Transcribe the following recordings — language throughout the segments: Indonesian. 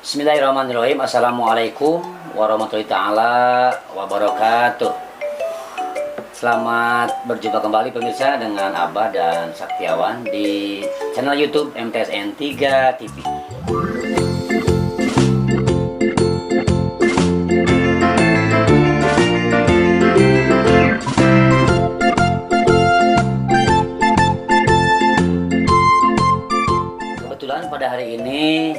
Bismillahirrahmanirrahim. Assalamualaikum warahmatullahi taala wabarakatuh. Selamat berjumpa kembali pemirsa dengan Abah dan Saktiawan di channel YouTube MTSN 3 TV. Kebetulan pada hari ini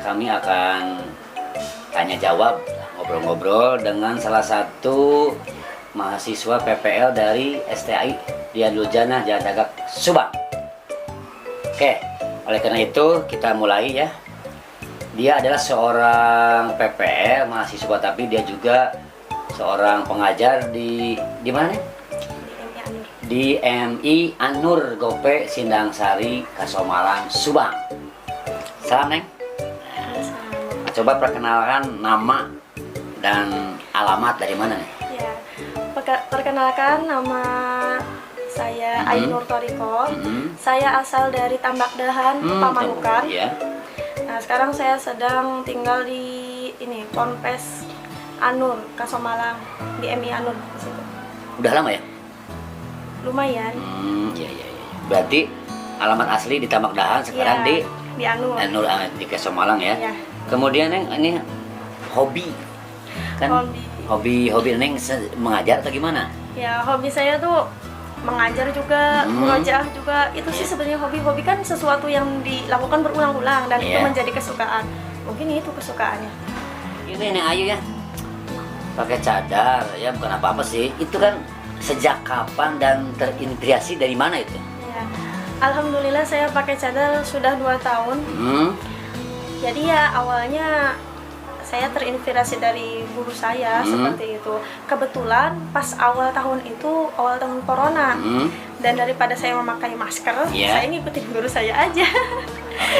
kami akan tanya jawab, ngobrol-ngobrol dengan salah satu mahasiswa PPL dari STAI Dian Lujana Jalan Dagak Subang. Oke, oleh karena itu kita mulai ya. Dia adalah seorang PPL mahasiswa, tapi dia juga seorang pengajar di mana nih? Di MI An-Nur Gope Sindang Sari Kasomalang Subang. Salam Neng. Coba perkenalkan nama dan alamat dari mana nih? Ya, perkenalkan nama saya Ainur Toriko. Saya asal dari Tambak Dahan, Pamanukan. Iya. Nah, sekarang saya sedang tinggal di Ponpes Anur, Kasomalang, di MI Anur di situ. Udah lama ya? Lumayan. Iya. Berarti alamat asli di Tambak Dahan, sekarang Ya, di Anur. Anur di Kasomalang ya. Ya. Kemudian Neng, ini hobi kan? Hobi Neng mengajar atau gimana? Ya, hobi saya tuh mengajar juga, murojaah juga. Itu sih sebenarnya hobi kan sesuatu yang dilakukan berulang-ulang dan itu menjadi kesukaan. Mungkin itu kesukaannya. Ini Neng Ayu ya, pakai cadar ya, bukan apa-apa sih. Itu kan sejak kapan dan terinspirasi dari mana itu? Ya, alhamdulillah saya pakai cadar sudah 2 tahun. Jadi ya awalnya saya terinspirasi dari guru saya seperti itu. Kebetulan pas awal tahun corona, dan daripada saya memakai masker, saya ngikutin guru saya aja.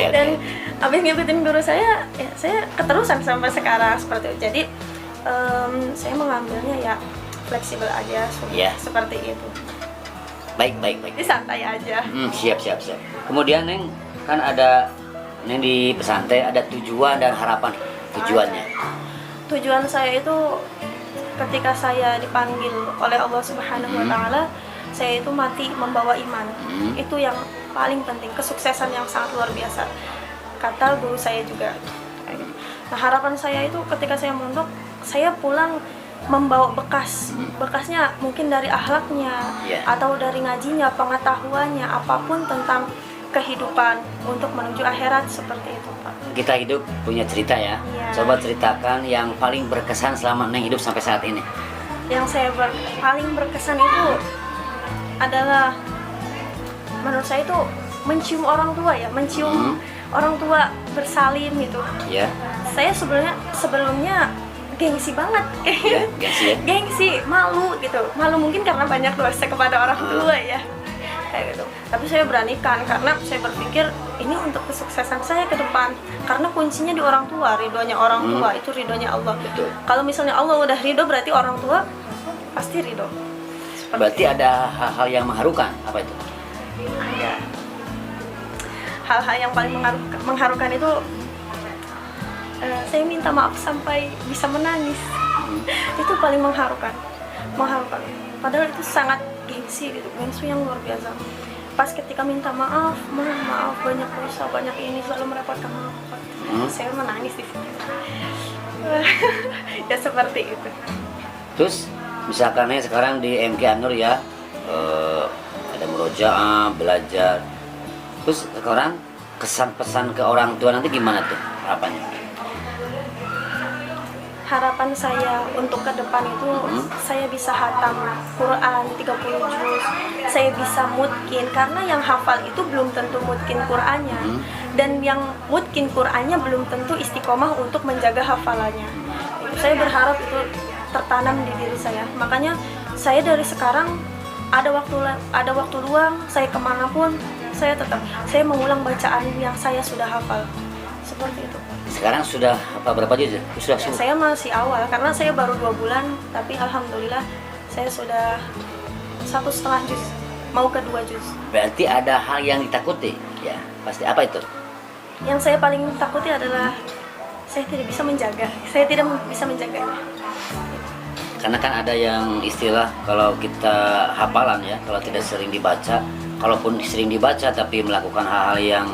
Dan abis ngikutin guru saya, ya saya keterusan sampai sekarang seperti itu. Jadi saya mengambilnya ya fleksibel aja, seperti itu. Baik. Jadi santai aja. Siap. Kemudian Neng, kan ada Neng di pesantren ada tujuan dan harapan. Tujuannya? Tujuan saya itu ketika saya dipanggil oleh Allah Subhanahu wa Ta'ala, saya itu mati membawa iman. Itu yang paling penting, kesuksesan yang sangat luar biasa, kata guru saya juga. Nah, harapan saya itu ketika saya mondok, saya pulang membawa bekasnya mungkin dari akhlaknya atau dari ngajinya, pengetahuannya, apapun tentang kehidupan untuk menuju akhirat, seperti itu Pak. Kita hidup punya cerita ya. Coba ceritakan yang paling berkesan selama Neng hidup sampai saat ini. Yang saya paling berkesan itu adalah, menurut saya itu mencium orang tua ya, mencium orang tua bersalin gitu. Saya sebelumnya gengsi banget. Gengsi, malu gitu. Malu mungkin karena banyak dosa kepada orang tua ya. Gitu. Tapi saya beranikan karena saya berpikir ini untuk kesuksesan saya ke depan, karena kuncinya di orang tua, ridhonya orang tua itu ridhonya Allah. Kalau misalnya Allah udah ridho, berarti orang tua pasti ridho. Berarti ada hal-hal yang mengharukan, apa itu? Ada hal-hal yang paling mengharukan itu, saya minta maaf sampai bisa menangis. Itu paling mengharukan. Padahal itu sangat gengsi yang luar biasa. Pas ketika minta maaf banyak dosa, banyak ini, selalu merepotkan saya menangis di sini. Ya seperti itu. Terus misalkan sekarang di MK An-Nur ya, ada murojaah, belajar. Terus sekarang kesan pesan ke orang tua nanti gimana tuh harapannya? Harapan saya untuk ke depan itu saya bisa hatam Quran 30 juz, saya bisa mutkin, karena yang hafal itu belum tentu mutkin Qurannya, dan yang mutkin Qurannya belum tentu istiqomah untuk menjaga hafalannya. Saya berharap itu tertanam di diri saya, makanya saya dari sekarang ada waktu luang, saya kemanapun saya mengulang bacaan yang saya sudah hafal, seperti itu. Sekarang sudah berapa juz? Sudah ya, saya masih awal karena saya baru 2 bulan, tapi alhamdulillah saya sudah 1,5 juz, mau ke 2 juz. Berarti ada hal yang ditakuti, ya pasti. Apa itu? Yang saya paling takuti adalah saya tidak bisa menjaga, saya tidak bisa menjaganya. Karena kan ada yang istilah kalau kita hafalan ya, kalau tidak sering dibaca, kalaupun sering dibaca tapi melakukan hal-hal yang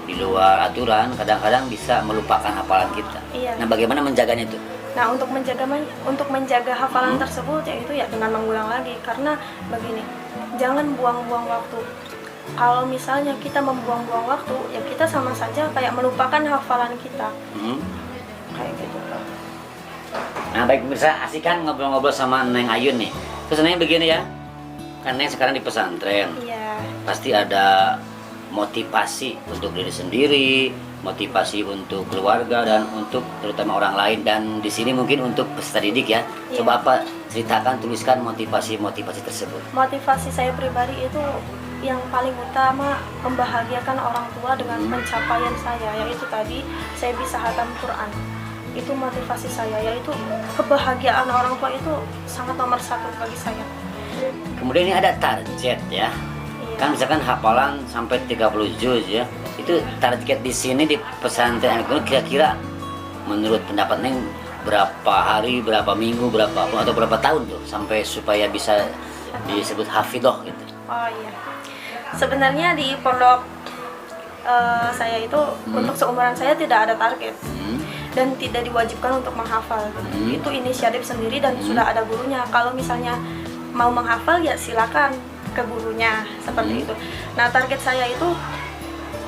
di luar aturan, kadang-kadang bisa melupakan hafalan kita. Iya. Nah, bagaimana menjaganya itu? Nah, untuk menjaga hafalan tersebut yaitu ya dengan mengulang lagi, karena begini, jangan buang-buang waktu. Kalau misalnya kita membuang-buang waktu, ya kita sama saja kayak melupakan hafalan kita. Kayak gitu. Nah, baik pemirsa, asik kan ngobrol-ngobrol sama Neng Ayun nih. Terus Neng begini ya, kan Neng sekarang di pesantren. Iya. Pasti ada motivasi untuk diri sendiri, motivasi untuk keluarga dan untuk terutama orang lain, dan di sini mungkin untuk peserta didik ya. Iya. Coba apa ceritakan, tuliskan motivasi tersebut. Motivasi saya pribadi itu yang paling utama membahagiakan orang tua dengan pencapaian saya, yaitu tadi saya bisa hatam Quran. Itu motivasi saya, yaitu kebahagiaan orang tua itu sangat nomor satu bagi saya. Kemudian ini ada target ya. Iya. Kan misalkan hafalan sampai 30 juz ya. Itu target di sini di pesantren Al-Quran kira-kira menurut pendapat Neng berapa hari, berapa minggu, berapa atau berapa tahun tuh sampai supaya bisa disebut hafidhoh gitu. Oh iya. Sebenarnya di pondok saya itu untuk seumuran saya tidak ada target dan tidak diwajibkan untuk menghafal. Itu inisiatif sendiri dan sudah ada gurunya. Kalau misalnya mau menghafal ya silakan ke gurunya seperti itu. Nah, target saya itu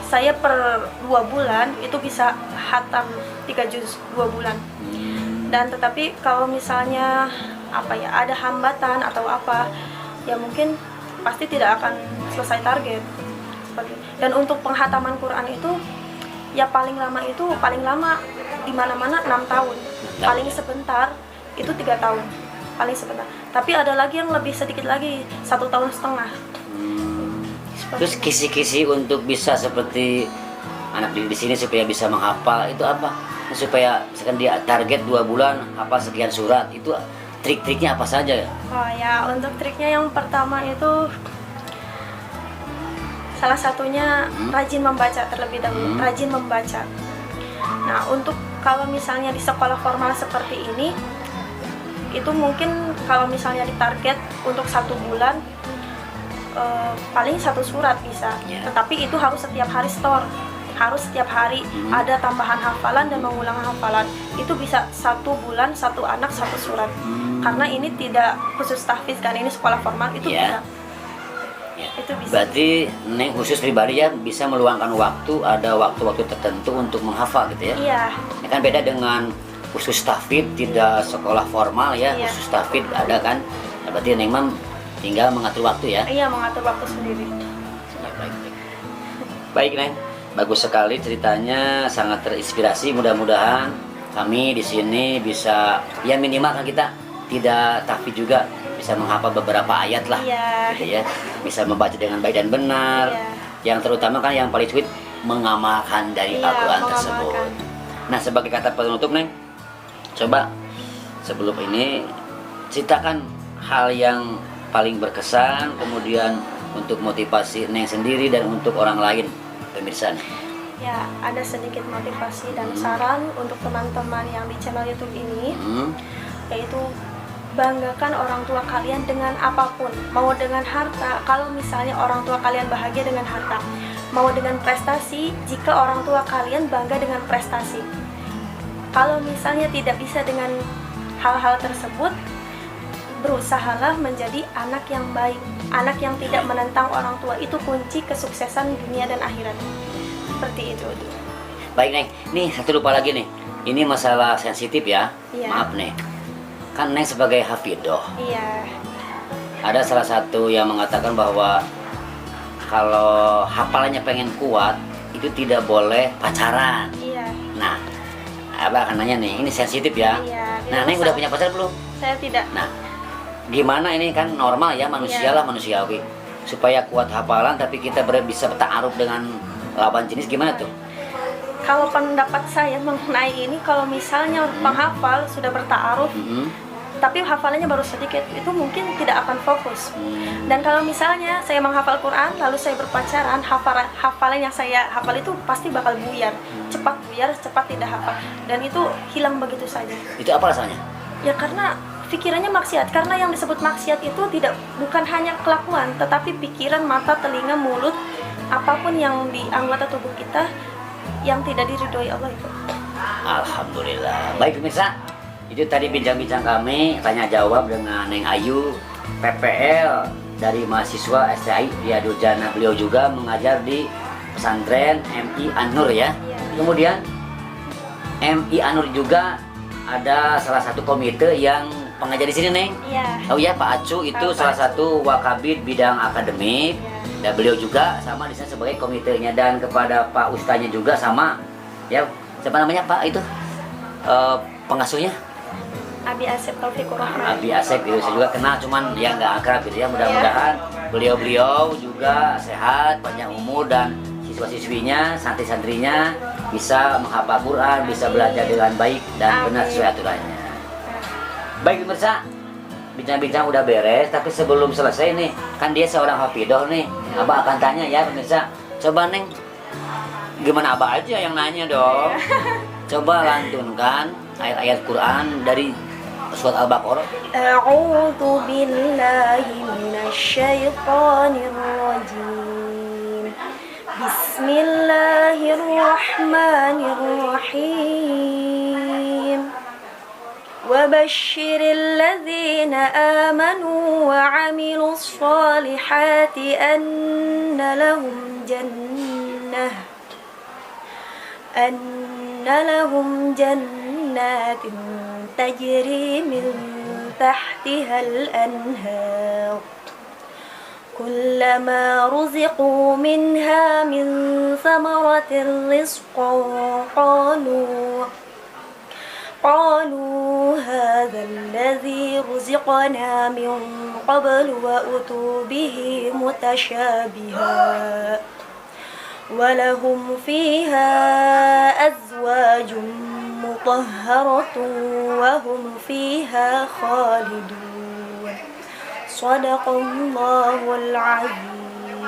saya per 2 bulan itu bisa hatam 3 juz 2 bulan. Dan tetapi kalau misalnya ada hambatan atau apa, ya mungkin pasti tidak akan selesai target. Dan untuk penghataman Quran itu ya paling lama di mana-mana 6 tahun. Paling sebentar itu 3 tahun. Paling sebentar. Tapi ada lagi yang lebih sedikit lagi, 1,5 tahun. Terus kisi-kisi untuk bisa seperti anak di sini supaya bisa menghafal itu apa? Supaya misalkan dia target 2 bulan hafal sekian surat, itu trik-triknya apa saja ya? Oh ya, untuk triknya yang pertama itu salah satunya rajin membaca terlebih dahulu, rajin membaca. Nah, untuk kalau misalnya di sekolah formal seperti ini, itu mungkin kalau misalnya ditarget untuk 1 bulan paling 1 surat bisa. Tetapi itu harus setiap hari store, harus setiap hari ada tambahan hafalan dan mengulang hafalan. Itu bisa 1 bulan 1 anak 1 surat. Karena ini tidak khusus tahfiz kan, ini sekolah formal itu bisa. Itu bisa. Berarti Neng khusus pribadi ya bisa meluangkan waktu, ada waktu-waktu tertentu untuk menghafal gitu ya? Iya. Ini kan beda dengan khusus tahfidz, tidak sekolah formal ya. Iya. Khusus tahfidz ada kan? Nah, berarti Neng Mam tinggal mengatur waktu ya? Iya, mengatur waktu sendiri. Baik Neng, bagus sekali ceritanya, sangat terinspirasi. Mudah-mudahan kami di sini bisa ya minimal kan kita tidak tahfidz juga, bisa menghafal beberapa ayat lah, gitu ya, bisa membaca dengan baik dan benar. Yang terutama kan yang paling sweet mengamalkan dari Al-Quran tersebut. Nah, sebagai kata penutup Neng, coba sebelum ini ceritakan hal yang paling berkesan, kemudian untuk motivasi Neng sendiri dan untuk orang lain pemirsa. Ya, ada sedikit motivasi dan saran untuk teman-teman yang di channel YouTube ini, yaitu banggakan orang tua kalian dengan apapun, mau dengan harta. Kalau misalnya orang tua kalian bahagia dengan harta, mau dengan prestasi, jika orang tua kalian bangga dengan prestasi. Kalau misalnya tidak bisa dengan hal-hal tersebut, berusahalah menjadi anak yang baik, anak yang tidak menentang orang tua. Itu kunci kesuksesan dunia dan akhirat. Seperti itu. Baik Neng, nih satu lupa lagi nih, ini masalah sensitif ya. Maaf nih, kan Neng sebagai hafidhoh. Iya. Ada salah satu yang mengatakan bahwa kalau hafalannya pengen kuat itu tidak boleh pacaran. Iya. Nah, Abah akan nanya nih, ini sensitif ya. Iya. Nah, Neng udah punya pacar belum? Saya tidak. Nah, gimana ini kan normal ya, manusia lah, manusiawi. Supaya kuat hafalan tapi kita bisa ta'aruf dengan lawan jenis, gimana tuh? Kalau pendapat saya mengenai ini, kalau misalnya penghafal sudah berta'aruf, tapi hafalannya baru sedikit, itu mungkin tidak akan fokus. Dan kalau misalnya saya menghafal Quran lalu saya berpacaran, hafalan yang saya hafal itu pasti bakal buyar. cepat buyar, cepat tidak hafal, dan itu hilang begitu saja. Itu apa rasanya? Ya karena pikirannya maksiat, karena yang disebut maksiat itu bukan hanya kelakuan, tetapi pikiran, mata, telinga, mulut, apapun yang di anggota tubuh kita yang tidak diridhoi Allah itu. Alhamdulillah. Baik pemirsa, itu tadi bincang-bincang kami tanya jawab dengan Neng Ayu, PPL dari mahasiswa STAI Riyadul Jannah. Beliau juga mengajar di pesantren MI An-Nur ya. Kemudian MI An-Nur juga ada salah satu komite yang pengajar di sini, Neng. Iya. Oh ya, Pak Acu itu salah satu wakabid bidang akademik. Dan beliau juga sama di sana sebagai komitenya, dan kepada Pak Ustaznya juga sama. Ya, siapa namanya Pak itu? Pengasuhnya? Abi Asep Taufikur Rahman. Abi Asep itu saya juga kenal, cuman ya nggak akrab gitu ya. Mudah-mudahan beliau juga sehat, panjang umur, dan siswa-siswinya, santri-santrinya bisa menghafal Quran, bisa belajar dengan baik dan benar sesuai aturannya. Baik pemirsa, bincang-bincang udah beres, tapi sebelum selesai nih, kan dia seorang hafidoh nih. Abah akan tanya ya pemirsa. Coba Neng, gimana Abah aja yang nanya dong. Coba lantunkan ayat-ayat Quran dari surat Al-Baqarah. A'udzu billahi minasyaitonir rajim. Bismillahirrahmanirrahim. وبشر الذين آمنوا وعملوا الصالحات أن لهم جنات تجري من تحتها الأنهار كلما رزقوا منها من ثمرة رزقا قالوا هذا الذي رزقنا من قبل وأتوا به متشابها ولهم فيها أزواج مطهرة وهم فيها خالدون صدق الله العظيم.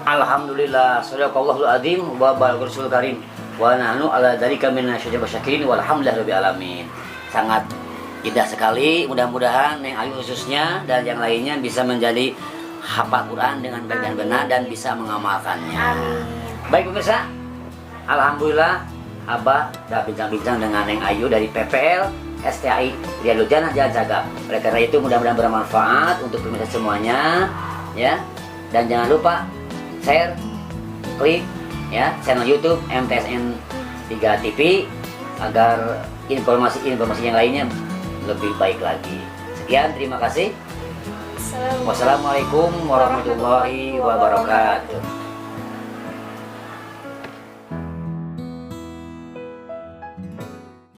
Alhamdulillah, sadaqallahul azim wa balaghur rasul karim. Wa nahnu ala dzalika minasyajab syakirin walhamdulillahirabbil alamin. Sangat indah sekali. Mudah-mudahan Neng Ayu khususnya dan yang lainnya bisa menjadi hafal Quran dengan baik dan benar dan bisa mengamalkannya. Amin. Baik pemirsa, alhamdulillah Abah sudah bincang-bincang dengan Neng Ayu dari PPL STAI Riyadul Jannah Jalan Sagap. Oleh karena itu mudah-mudahan bermanfaat untuk pemirsa semuanya ya. Dan jangan lupa share, klik ya channel YouTube MTSN 3 TV agar informasi yang lainnya lebih baik lagi. Sekian, terima kasih. Wassalamualaikum warahmatullahi wabarakatuh.